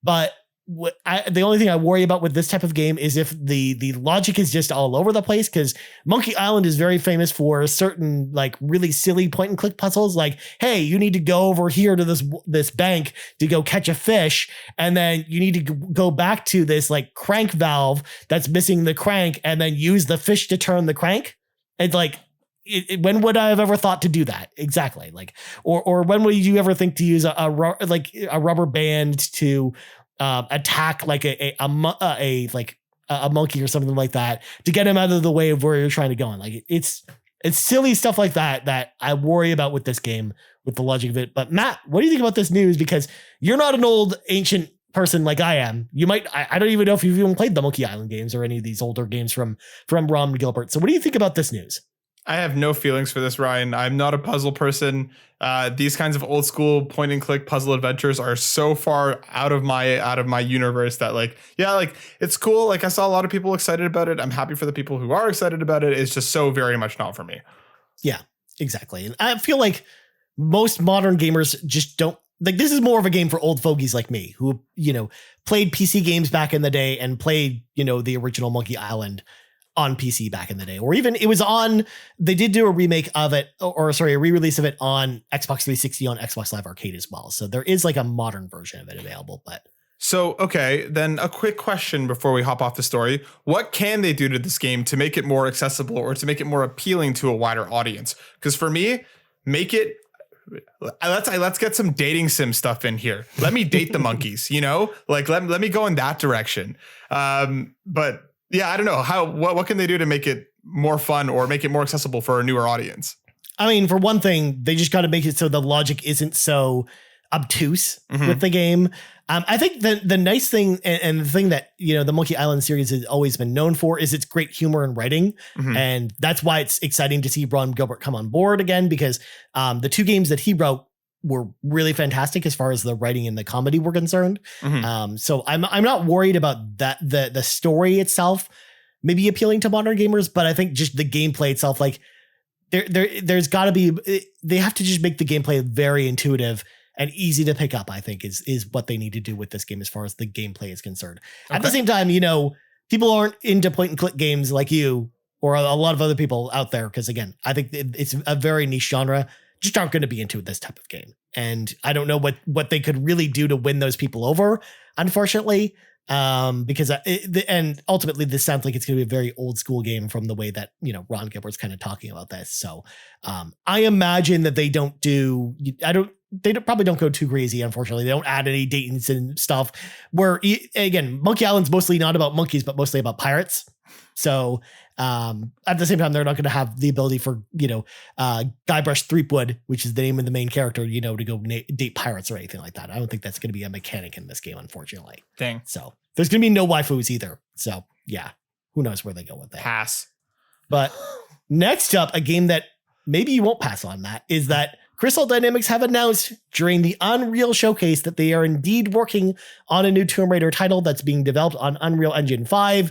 But the only thing I worry about with this type of game is if the logic is just all over the place, because Monkey Island is very famous for certain like really silly point and click puzzles. Like, hey, you need to go over here to this bank to go catch a fish, and then you need to go back to this like crank valve that's missing the crank, and then use the fish to turn the crank. It's like, when would I have ever thought to do that? Exactly. Like, or when would you ever think to use a rubber band to attack like a monkey or something like that to get him out of the way of where you're trying to go on? Like it's silly stuff like that I worry about with this game, with the logic of it. But Matt, what do you think about this news? Because you're not an old ancient person like I am. You might, I don't even know if you've even played the Monkey Island games or any of these older games from Ron Gilbert. So what do you think about this news?
I have no feelings for this, Ryan. I'm not a puzzle person. These kinds of old school point and click puzzle adventures are so far out of my universe that it's cool. Like I saw a lot of people excited about it. I'm happy for the people who are excited about it. It's just so very much not for me.
Yeah, exactly. And I feel like most modern gamers just don't like, this is more of a game for old fogies like me who, played PC games back in the day and played, the original Monkey Island on PC back in the day, or even they did do a remake of it, or a re-release of it on Xbox 360 on Xbox Live Arcade as well. So there is like a modern version of it available. But
so, okay, then a quick question before we hop off the story. What can they do to this game to make it more accessible or to make it more appealing to a wider audience? Because for me, let's get some dating sim stuff in here. Let me date the monkeys, like let me go in that direction. But yeah, I don't know what can they do to make it more fun or make it more accessible for a newer audience?
I mean, for one thing, they just got to make it so the logic isn't so obtuse with the game. I think the nice thing and the thing that, the Monkey Island series has always been known for is its great humor and writing. And that's why it's exciting to see Ron Gilbert come on board again, because the two games that he wrote were really fantastic as far as the writing and the comedy were concerned. So I'm not worried about that, the story itself maybe appealing to modern gamers, but I think just the gameplay itself, like there's got to be, they have to just make the gameplay very intuitive and easy to pick up, I think is what they need to do with this game as far as the gameplay is concerned. Okay. At the same time, people aren't into point and click games like you or a lot of other people out there, because again, I think it's a very niche genre, just aren't going to be into this type of game. And I don't know what they could really do to win those people over, unfortunately. Because and ultimately this sounds like it's going to be a very old school game from the way that, Ron Gilbert's kind of talking about this. So I imagine that they probably don't go too crazy. Unfortunately, they don't add any Daytons and stuff where, again, Monkey Island's mostly not about monkeys, but mostly about pirates. So at the same time, they're not going to have the ability for, Guybrush Threepwood, which is the name of the main character, to go date pirates or anything like that. I don't think that's going to be a mechanic in this game, unfortunately.
Dang.
So there's going to be no waifus either. So yeah, who knows where they go with that.
Pass.
But next up, a game that maybe you won't pass on, Matt, is that Crystal Dynamics have announced during the Unreal Showcase that they are indeed working on a new Tomb Raider title that's being developed on Unreal Engine 5.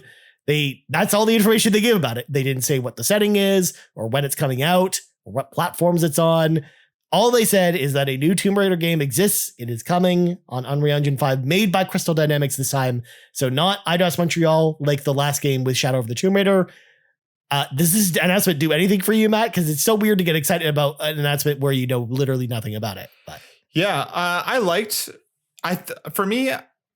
That's all the information they give about it. They didn't say what the setting is or when it's coming out or what platforms it's on. All they said is that a new Tomb Raider game exists. It is coming on Unreal Engine 5, made by Crystal Dynamics this time. So not Eidos Montreal like the last game with Shadow of the Tomb Raider. Does this announcement do anything for you, Matt? Because it's so weird to get excited about an announcement where you know literally nothing about it. But
yeah, for me,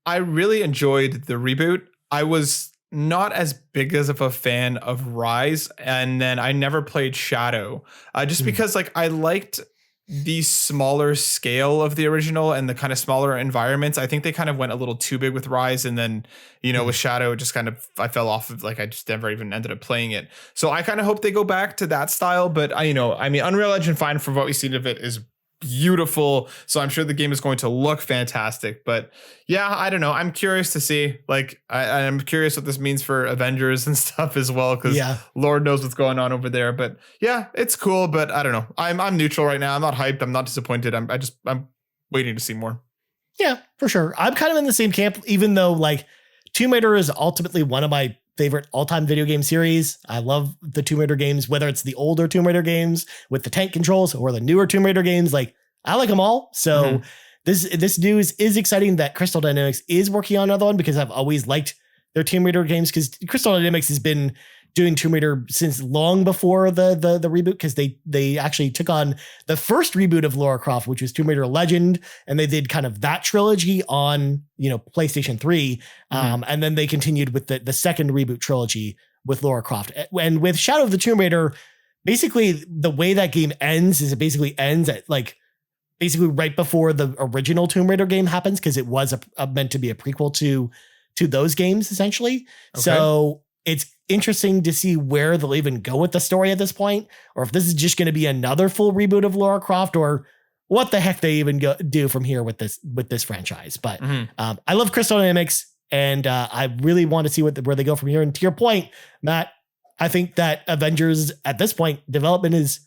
I really enjoyed the reboot. I was not as big as of a fan of Rise, and then I never played Shadow, just because I liked the smaller scale of the original and the kind of smaller environments. I think they kind of went a little too big with Rise, and then with Shadow, it just kind of I fell off of I just never even ended up playing it. So I kind of hope they go back to that style. But Unreal Engine 5, from what we've seen of it, is beautiful, so I'm sure the game is going to look fantastic. But yeah, I don't know, I'm curious to see. I'm curious what this means for Avengers and stuff as well, because Lord knows what's going on over there. But yeah, it's cool, but I don't know, I'm neutral right now. I'm not hyped, I'm not disappointed, I'm waiting to see more.
Yeah, for sure. I'm kind of in the same camp, even though Tomb Raider is ultimately one of my favorite all-time video game series. I love the Tomb Raider games, whether it's the older Tomb Raider games with the tank controls or the newer Tomb Raider games. I like them all. So this news is exciting that Crystal Dynamics is working on another one, because I've always liked their Tomb Raider games, because Crystal Dynamics has been doing Tomb Raider since long before the reboot, because they actually took on the first reboot of Lara Croft, which was Tomb Raider Legend, and they did kind of that trilogy on PlayStation 3, and then they continued with the second reboot trilogy with Lara Croft. And with Shadow of the Tomb Raider, basically the way that game ends is it basically ends at basically right before the original Tomb Raider game happens, because it was meant to be a prequel to those games essentially. Okay. So it's interesting to see where they'll even go with the story at this point, or if this is just going to be another full reboot of Lara Croft, or what the heck they even do from here with this franchise. But I love Crystal Dynamics, and I really want to see where they go from here. And to your point, Matt, I think that Avengers at this point, development is,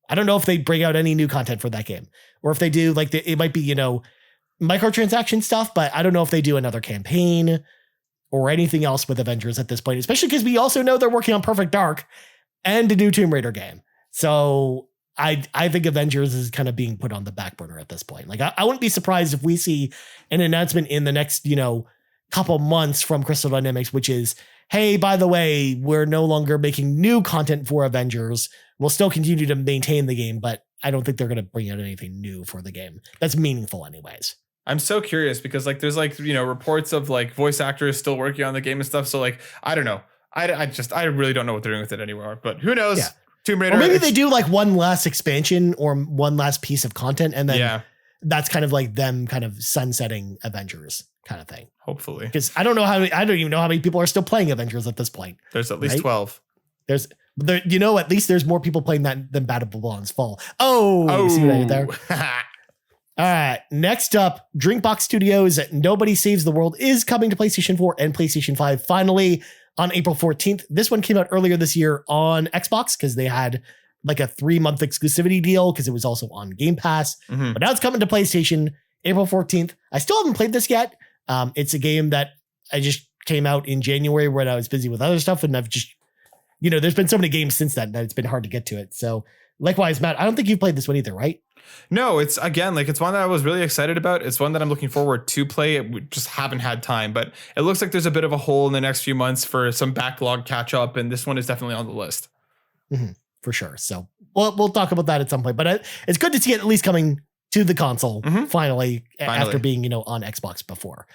I don't know if they bring out any new content for that game, or if they do, it might be, microtransaction stuff, but I don't know if they do another campaign or anything else with Avengers at this point, especially because we also know they're working on Perfect Dark and a new Tomb Raider game. So I think Avengers is kind of being put on the back burner at this point. I wouldn't be surprised if we see an announcement in the next, couple months from Crystal Dynamics, which is, hey, by the way, we're no longer making new content for Avengers. We'll still continue to maintain the game, but I don't think they're going to bring out anything new for the game that's meaningful anyways.
I'm so curious, because there's reports of voice actors still working on the game and stuff. So I don't know. I really don't know what they're doing with it anymore, but who knows? Yeah. Tomb Raider.
Or maybe they do one last expansion or one last piece of content, and then that's kind of them kind of sunsetting Avengers kind of thing.
Hopefully. Because
I don't even know how many people are still playing Avengers at this point.
There's at least 12.
At least there's more people playing that than Babylon's Fall. Oh, see what I did there? All right, next up, Drinkbox Studios' Nobody Saves the World is coming to PlayStation 4 and PlayStation 5 finally on April 14th. This one came out earlier this year on Xbox because they had a 3-month exclusivity deal because it was also on Game Pass. But now it's coming to PlayStation April 14th. I still haven't played this yet. It's a game that I just came out in January when I was busy with other stuff, and I've just, there's been so many games since then that it's been hard to get to it. So likewise, Matt, I don't think you've played this one either, right?
No, it's again, it's one that I was really excited about. It's one that I'm looking forward to play. We just haven't had time, but it looks like there's a bit of a hole in the next few months for some backlog catch up. And this one is definitely on the list.
For sure. So we'll talk about that at some point, but it's good to see it at least coming to the console finally, after being, on Xbox before.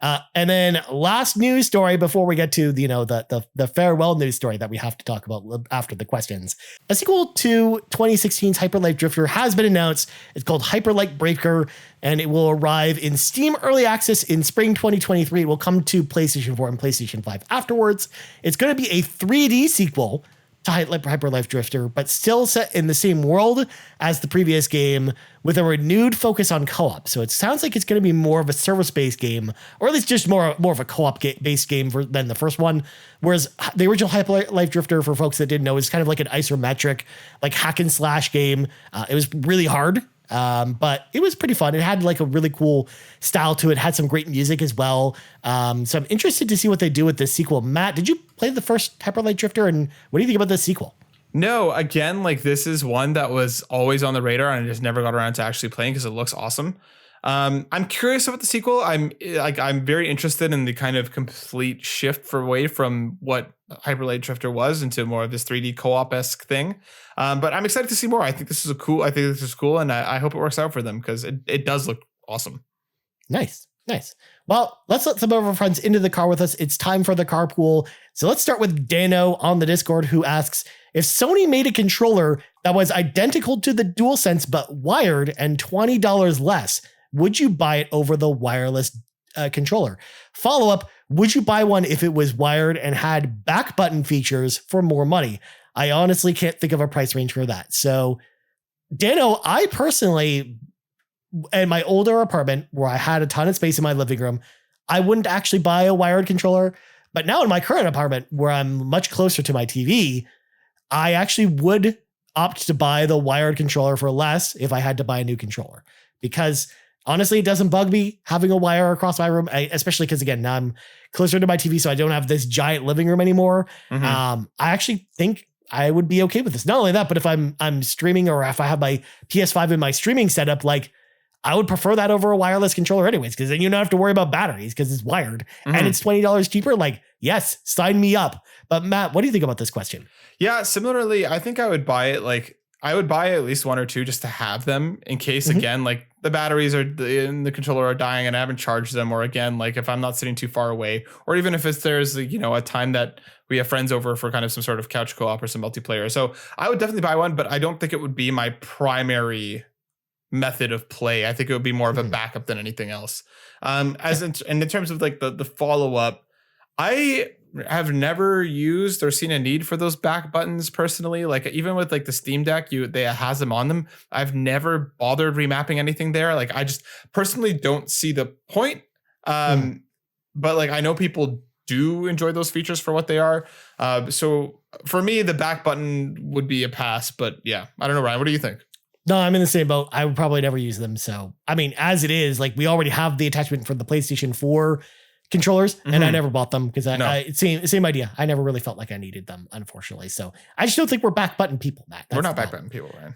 And then last news story before we get to the farewell news story that we have to talk about after the questions. A sequel to 2016's Hyper Light Drifter has been announced. It's called Hyper Light Breaker, and it will arrive in Steam Early Access in spring 2023. It will come to PlayStation 4 and PlayStation 5 afterwards. It's going to be a 3D sequel to Hyper Life Drifter, but still set in the same world as the previous game with a renewed focus on co-op. So it sounds like it's going to be more of a service-based game, or at least just more of a co-op-based game than the first one. Whereas the original Hyper Life Drifter, for folks that didn't know, is kind of like an isometric, like hack and slash game. It was really hard. But it was pretty fun. It had like a really cool style to it. Had some great music as well. So I'm interested to see what they do with this sequel. Matt, did you play the first Hyper Light Drifter, and what do you think about this sequel?
No, again, like this is one that was always on the radar and I just never got around to actually playing because it looks awesome. I'm curious about the sequel. I'm very interested in the kind of complete shift away from what Hyper Light Drifter was into more of this 3D co-op-esque thing. But I'm excited to see more. I think this is cool, and I hope it works out for them because it does look awesome.
Nice. Well, let's let some of our friends into the car with us. It's time for the carpool. So let's start with Dano on the Discord, who asks, if Sony made a controller that was identical to the DualSense but wired and $20 less, would you buy it over the wireless controller? Follow-up, would you buy one if it was wired and had back button features for more money? I honestly can't think of a price range for that. So, Dano, I personally, in my older apartment where I had a ton of space in my living room, I wouldn't actually buy a wired controller. But now in my current apartment where I'm much closer to my TV, I actually would opt to buy the wired controller for less if I had to buy a new controller. Because honestly, it doesn't bug me having a wire across my room, especially because, again, now I'm closer to my TV, so I don't have this giant living room anymore. I actually think I would be okay with this. Not only that, but if I'm streaming, or if I have my PS5 in my streaming setup, like, I would prefer that over a wireless controller anyways, because then you don't have to worry about batteries because it's wired and it's $20 cheaper. Like, yes, sign me up. But Matt, what do you think about this question?
Yeah, similarly, I think I would buy it. Like, I would buy at least one or two just to have them in case, again, like the batteries in the controller are dying and I haven't charged them, or again, like if I'm not sitting too far away, or even if there's a time that we have friends over for kind of some sort of couch co-op or some multiplayer. So I would definitely buy one, but I don't think it would be my primary method of play. I think it would be more of a backup than anything else. And in terms of like the follow-up, I have never used or seen a need for those back buttons personally. Like even with like the Steam Deck, they has them on them. I've never bothered remapping anything there. Like I just personally don't see the point. But like I know people do enjoy those features for what they are. So for me, the back button would be a pass. But yeah, I don't know, Ryan. What do you think?
No, I'm in the same boat. I would probably never use them. So, I mean, as it is, like we already have the attachment for the PlayStation 4 controllers, and I never bought them because same idea. I never really felt like I needed them, unfortunately. So I just don't think we're back button people, Matt.
We're not back button people, Ryan.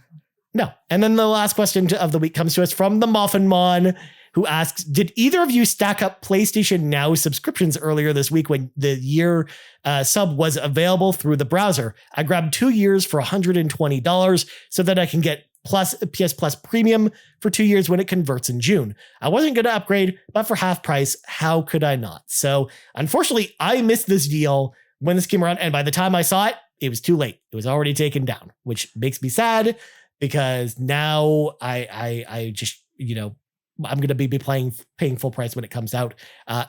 No. And then the last question of the week comes to us from the Muffin Mon, who asks, did either of you stack up PlayStation Now subscriptions earlier this week when the year sub was available through the browser? I grabbed 2 years for $120 so that I can get PS Plus Premium for 2 years when it converts in June. I wasn't going to upgrade, but for half price, how could I not? So unfortunately, I missed this deal when this came around. And by the time I saw it, it was too late. It was already taken down, which makes me sad because now I just, I'm going to be paying full price when it comes out.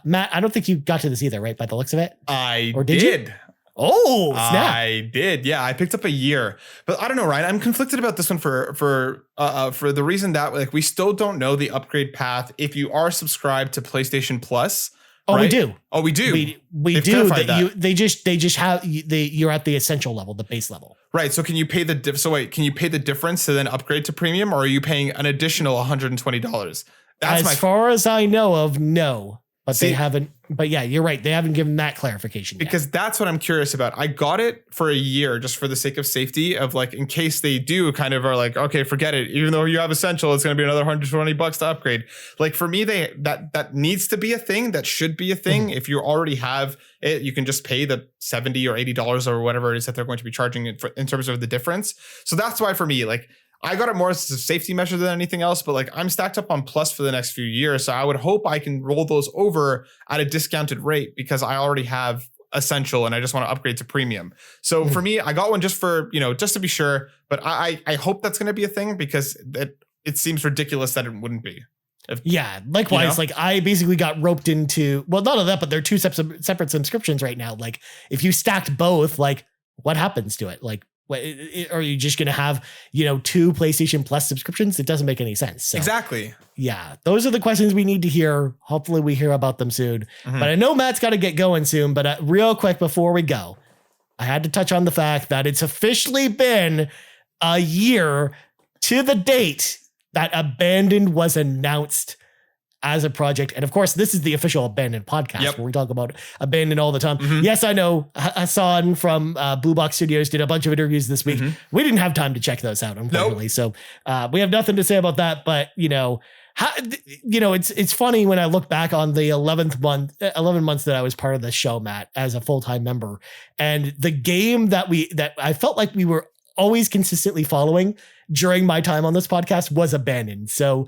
Matt, I don't think you got to this either, right? By the looks of it?
I did.
Oh, snap.
I did. Yeah, I picked up a year, but I don't know, Ryan. I'm conflicted about this one for the reason that like we still don't know the upgrade path if you are subscribed to PlayStation Plus.
Oh,
right?
we do.
Oh, we do.
We do. They just have you're at the essential level, the base level.
Right. So can you pay can you pay the difference to then upgrade to premium, or are you paying an additional $120?
As far as I know of, no. But they haven't. But yeah, you're right. They haven't given that clarification yet.
Because that's what I'm curious about. I got it for a year just for the sake of safety, of like in case they do kind of are like, okay, forget it. Even though you have essential, it's going to be another $120 to upgrade. Like for me, that needs to be a thing. That should be a thing. If you already have it, you can just pay the $70 or $80 or whatever it is that they're going to be charging it for, in terms of the difference. So that's why for me, like I got it more as a safety measure than anything else, but like I'm stacked up on Plus for the next few years. So I would hope I can roll those over at a discounted rate because I already have Essential and I just want to upgrade to Premium. So for me, I got one just for, just to be sure, but I hope that's going to be a thing because it seems ridiculous that it wouldn't be.
Yeah, likewise, like I basically got roped into, well, not of that, but they're two separate subscriptions right now. Like if you stacked both, like what happens to it? Like, what, are you just going to have, two PlayStation Plus subscriptions? It doesn't make any sense. So,
exactly.
Yeah, those are the questions we need to hear. Hopefully we hear about them soon. But I know Matt's got to get going soon. But real quick before we go, I had to touch on the fact that it's officially been a year to the date that Abandoned was announced as a project. And of course, this is the official Abandoned podcast where we talk about Abandoned all the time. Yes, I know Hassan from Blue Box Studios did a bunch of interviews this week. We didn't have time to check those out, unfortunately. So we have nothing to say about that. But, it's funny when I look back on the 11 months that I was part of the show, Matt, as a full-time member. And the game that I felt like we were always consistently following during my time on this podcast was Abandoned. So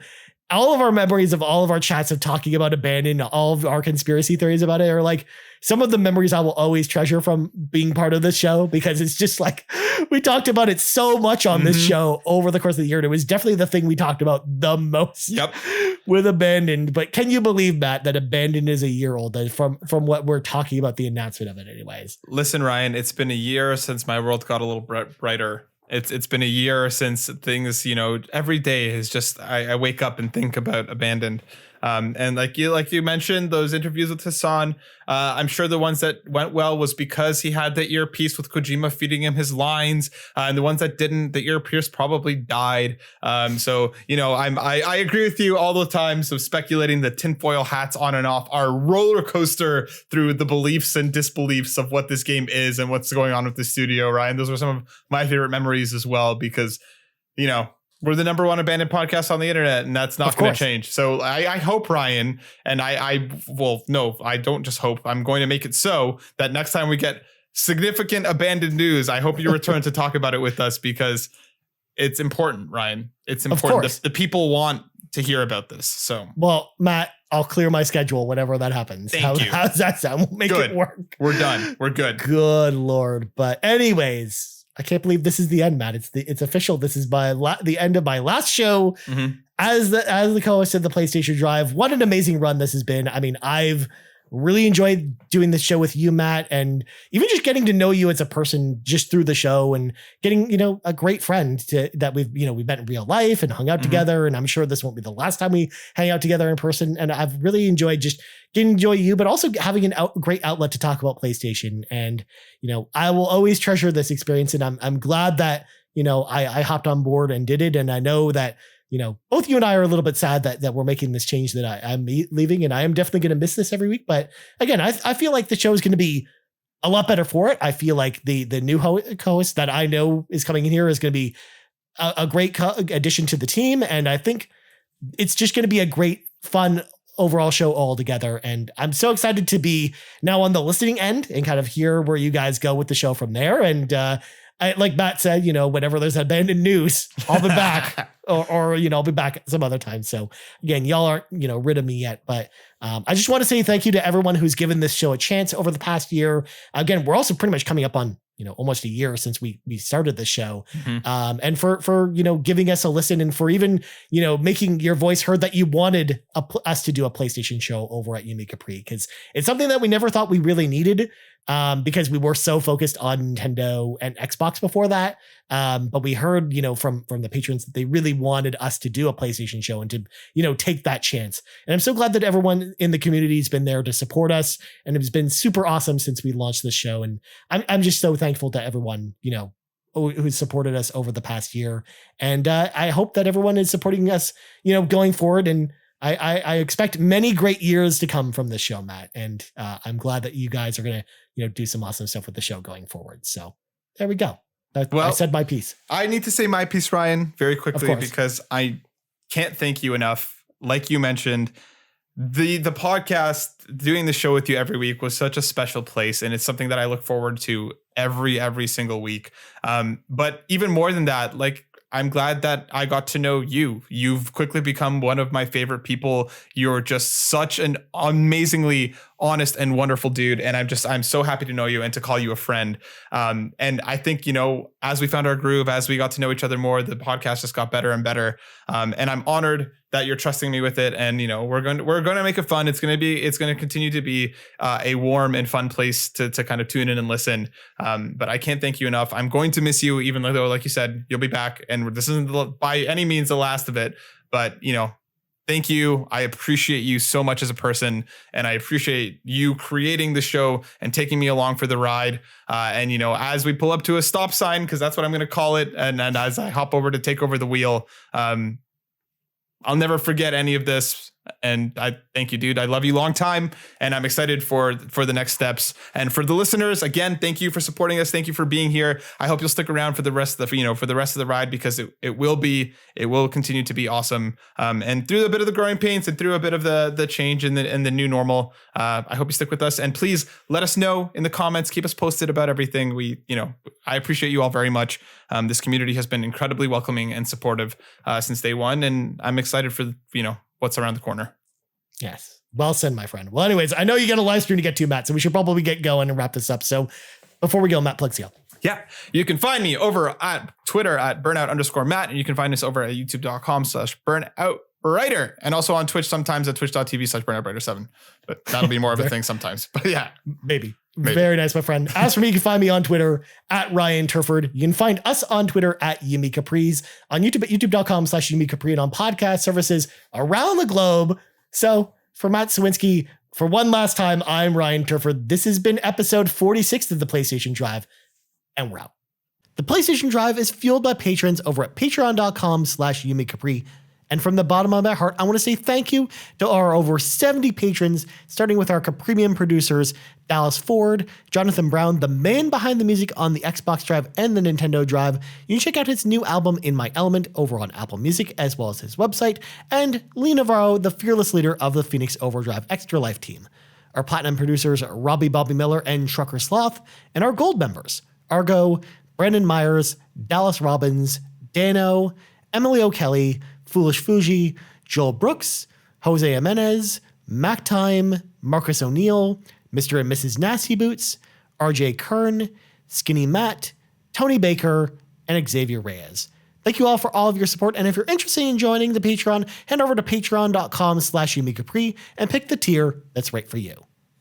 all of our memories of all of our chats of talking about Abandoned, all of our conspiracy theories about it are like some of the memories I will always treasure from being part of this show, because it's just like we talked about it so much on this show over the course of the year. And it was definitely the thing we talked about the most with Abandoned. But can you believe, Matt, that Abandoned is a year old from what we're talking about, the announcement of it anyways?
Listen, Ryan, it's been a year since my world got a little brighter. It's been a year since things, every day is just, I wake up and think about Abandoned. And like you mentioned, those interviews with Hassan, I'm sure the ones that went well was because he had the earpiece with Kojima feeding him his lines, and the ones that didn't, the earpiece probably died. So I agree with you all the time. So speculating the tinfoil hats on and off are roller coaster through the beliefs and disbeliefs of what this game is and what's going on with the studio, Ryan. Those were some of my favorite memories as well, because we're the number one Abandoned podcast on the internet, and that's not going to change. So I hope, Ryan, and I don't just hope, I'm going to make it so that next time we get significant Abandoned news, I hope you return to talk about it with us, because it's important, Ryan. It's important. The people want to hear about this. So, well,
Matt, I'll clear my schedule whenever that happens.
Thank you.
How's that sound? We'll make it work.
We're done. We're good.
Good Lord. But anyways, I can't believe this is the end, Matt. It's official. This is the end of my last show as the co-host of the PlayStation Drive. What an amazing run this has been. I mean, I've really enjoyed doing this show with you, Matt, and even just getting to know you as a person just through the show, and getting, a great friend that we've met in real life and hung out together. And I'm sure this won't be the last time we hang out together in person. And I've really enjoyed just getting to enjoy you, but also having great outlet to talk about PlayStation. And, I will always treasure this experience. And I'm glad that, I hopped on board and did it. And I know that, both you and I are a little bit sad that we're making this change, that I'm leaving, and I am definitely going to miss this every week. But again, I feel like the show is going to be a lot better for it. I feel like the new co-host that I know is coming in here is going to be a great addition to the team. And I think it's just going to be a great, fun overall show altogether. And I'm so excited to be now on the listening end and kind of hear where you guys go with the show from there. And like Matt said, whenever there's Abandoned news, I'll be back or I'll be back some other time. So again, y'all aren't, rid of me yet, but I just want to say thank you to everyone who's given this show a chance over the past year. Again, we're also pretty much coming up on, almost a year since we started the show. And for, giving us a listen, and for even, making your voice heard that you wanted us to do a PlayStation show over at Yumi Capri, because it's something that we never thought we really needed. Because we were so focused on Nintendo and Xbox before that. But we heard, from the patrons that they really wanted us to do a PlayStation show and to, take that chance. And I'm so glad that everyone in the community has been there to support us. And it's been super awesome since we launched the show. And I'm just so thankful to everyone, who's supported us over the past year. And I hope that everyone is supporting us, going forward. And I expect many great years to come from this show, Matt. And I'm glad that you guys are going to, do some awesome stuff with the show going forward. So there we go. I said my piece.
I need to say my piece, Ryan, very quickly, because I can't thank you enough. Like you mentioned, the podcast, doing the show with you every week was such a special place. And it's something that I look forward to every single week. But even more than that, like, I'm glad that I got to know you. You've quickly become one of my favorite people. You're just such an amazingly honest and wonderful dude. And I'm so happy to know you and to call you a friend. And I think, as we found our groove, as we got to know each other more, the podcast just got better and better. And I'm honored that you're trusting me with it. And, we're going to make it fun. It's going to continue to be a warm and fun place to kind of tune in and listen. But I can't thank you enough. I'm going to miss you, even though, like you said, you'll be back. And this isn't by any means the last of it. But, thank you. I appreciate you so much as a person. And I appreciate you creating the show and taking me along for the ride. And, as we pull up to a stop sign, because that's what I'm going to call it. And as I hop over to take over the wheel, I'll never forget any of this. And I thank you, dude. I love you long time. And I'm excited for the next steps. And for the listeners, again, thank you for supporting us. Thank you for being here. I hope you'll stick around for the rest of the ride, because it will continue to be awesome. And through a bit of the growing pains and through a bit of the change and the new normal, I hope you stick with us. And please let us know in the comments, keep us posted about everything. I appreciate you all very much. This community has been incredibly welcoming and supportive since day one. And I'm excited for, what's around the corner.
Yes. Well said, my friend. Well, anyways, I know you got a live stream to get to, Matt, so we should probably get going and wrap this up. So before we go, Matt, plugs you.
Yeah. You can find me over at Twitter at burnout_Matt. And you can find us over at youtube.com/burnoutwriter. And also on Twitch sometimes at twitch.tv/burnoutwriter7. But that'll be more of a thing sometimes. But yeah.
Maybe. Very nice, my friend. As for me, you can find me on Twitter at Ryan Turford. You can find us on Twitter at Yumi Capri's, on YouTube at youtube.com/Yumi Capri, and on podcast services around the globe. So for Matt Sawinski, for one last time, I'm Ryan Turford. This has been episode 46 of the PlayStation Drive, and we're out. The PlayStation Drive is fueled by patrons over at patreon.com/Yumi Capri. And from the bottom of my heart, I want to say thank you to our over 70 patrons, starting with our Capremium producers, Dallas Ford, Jonathan Brown, the man behind the music on the Xbox Drive and the Nintendo Drive. You can check out his new album, In My Element, over on Apple Music, as well as his website, and Lee Navarro, the fearless leader of the Phoenix Overdrive Extra Life team. Our platinum producers, Robbie Bobby Miller and Trucker Sloth, and our gold members, Argo, Brandon Myers, Dallas Robbins, Dano, Emily O'Kelly, Foolish Fuji, Joel Brooks, Jose Jimenez, Mac Time, Marcus O'Neill, Mr. and Mrs. Nasty Boots, RJ Kern, Skinny Matt, Tony Baker, and Xavier Reyes. Thank you all for all of your support. And if you're interested in joining the Patreon, head over to patreon.com/Yumi Capri and pick the tier that's right for you.